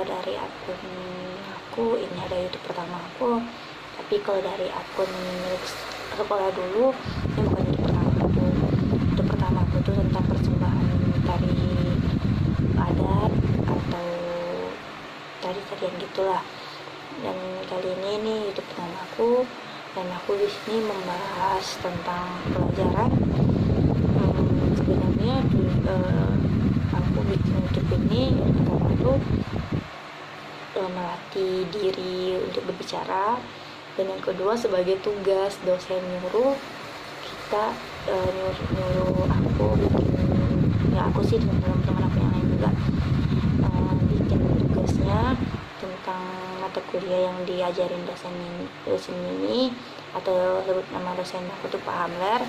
dari akun aku ini ada YouTube pertama aku, tapi kalau dari akun milik sekolah dulu ini bukan YouTube pertama aku. YouTube pertama aku tuh tentang persembahan tari adat atau tari-tarian gitulah. Dan kali ini nih YouTube pertama aku, dan aku di sini membahas tentang pelajaran. Sebenarnya aku bikin YouTube ini yang pertama tuh melatih diri untuk berbicara, dan yang kedua sebagai tugas dosen nyuruh kita, nyuruh aku bikin, ya aku sih dengan teman-teman aku yang lain juga bikin tugasnya tentang mata kuliah yang diajarin dosen ini, atau sebut nama dosen aku tuh Pak Hamler,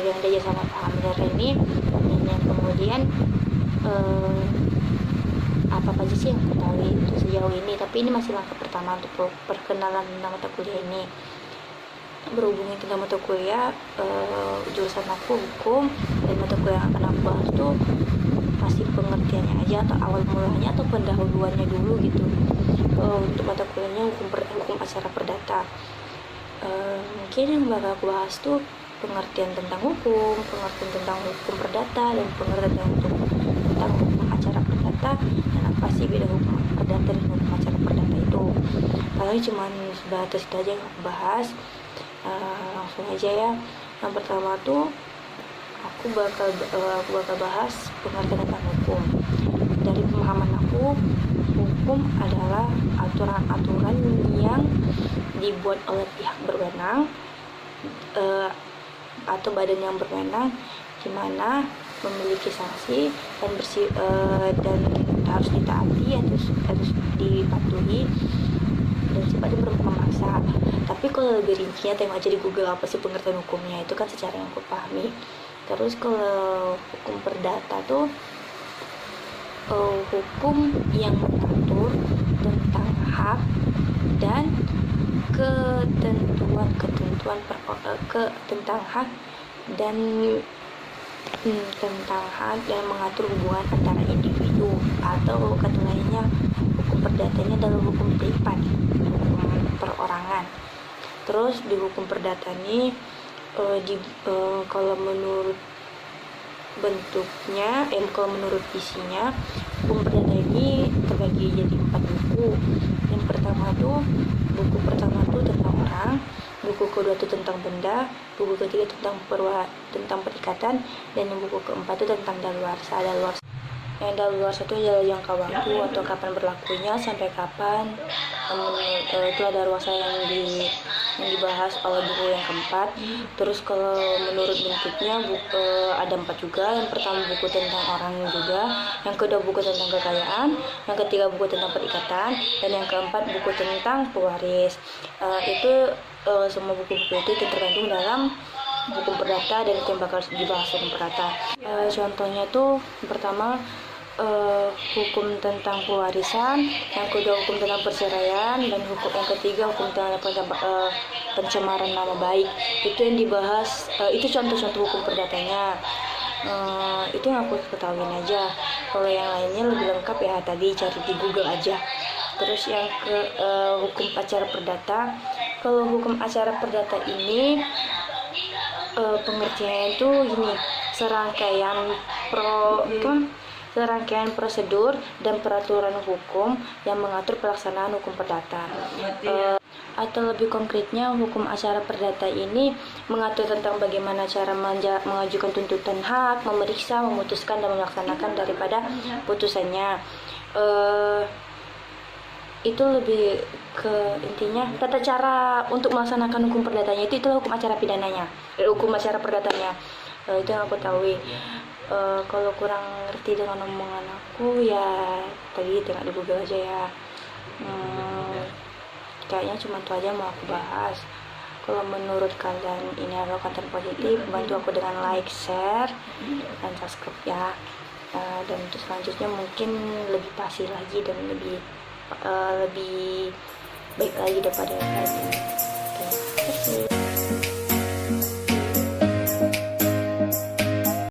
yang diajar sama Pak Hamler ini. Dan yang kemudian apa aja sih yang aku tahu itu sejauh ini, tapi ini masih langkah pertama untuk perkenalan tentang mata kuliah ini. Berhubungi tentang mata kuliah, jurusan aku hukum, dan mata kuliah yang akan aku bahas tuh masih pengertiannya aja, atau awal mulanya atau pendahuluannya dulu gitu. Untuk mata kuliahnya hukum acara perdata. Mungkin yang bakal aku bahas tuh pengertian tentang hukum, pengertian tentang hukum perdata, dan pengertian tentang hukum acara perdata, dan apa sih beda hukum perdata dan hukum acara perdata itu. Paling cuman sebatas itu aja yang aku bahas. Langsung aja ya. Yang pertama tuh aku bakal bahas pengertian tentang hukum. Dari pemahaman aku, hukum adalah aturan-aturan yang dibuat oleh pihak berwenang atau badan yang berwenang, di mana memiliki sanksi dan harus ditaati, harus dipatuhi, dan sifatnya berupa memaksa. Tapi kalau lebih rincinya tengok aja di Google apa sih pengertian hukumnya, itu kan secara yang aku pahami. Terus kalau hukum perdata tuh hukum yang mengatur tentang hak dan ketentuan tentang hak dan tentang hak dan mengatur hubungan antara individu, atau kata lainnya hukum perdata ini adalah hukum privat, hukum perorangan. Terus di hukum perdata ini kalau menurut bentuknya, kalau menurut isinya, hukum perdata ini terbagi jadi 4 buku. Yang pertama tuh, buku pertama tuh tentang orang, buku kedua tuh tentang benda, buku ketiga tentang perikatan, dan yang buku keempat tuh tentang daluarsa. Yang daluarsa itu adalah jangka waktu atau kapan berlakunya, sampai kapan. Itu ada daluarsa yang dibahas oleh buku yang keempat. Terus kalau menurut bentuknya ada 4 juga. Yang pertama buku tentang orang juga, yang kedua buku tentang kekayaan, yang ketiga buku tentang perikatan, dan yang keempat buku tentang pewaris. Itu semua buku-buku itu tergantung dalam hukum perdata, dan itu yang bakal dibahas dalam perdata. Contohnya tuh pertama hukum tentang pewarisan, yang kedua hukum tentang perceraian, dan yang ketiga hukum tentang pencemaran nama baik. Itu yang dibahas, itu contoh-contoh hukum perdatanya. Itu yang aku ketahuin aja. Kalau yang lainnya lebih lengkap ya tadi cari di Google aja. Terus yang hukum acara perdata. Kalau hukum acara perdata ini pengertiannya itu gini, serangkaian prosedur dan peraturan hukum yang mengatur pelaksanaan hukum perdata. Atau lebih konkretnya, hukum acara perdata ini mengatur tentang bagaimana cara mengajukan tuntutan hak, memeriksa, memutuskan, dan melaksanakan daripada putusannya. Itu lebih ke intinya tata cara untuk melaksanakan hukum perdatanya itulah hukum acara pidananya, hukum acara perdatanya. Itu yang aku tahu. Kalau kurang ngerti dengan omongan aku ya tadi tengok di Google aja ya. Kayaknya cuma itu aja mau aku bahas. Kalau menurut kalian ini adalah konten positif, bantu aku dengan like, share, dan subscribe ya. Dan untuk selanjutnya mungkin lebih pasti lagi dan lebih baik lagi daripada yang tadi.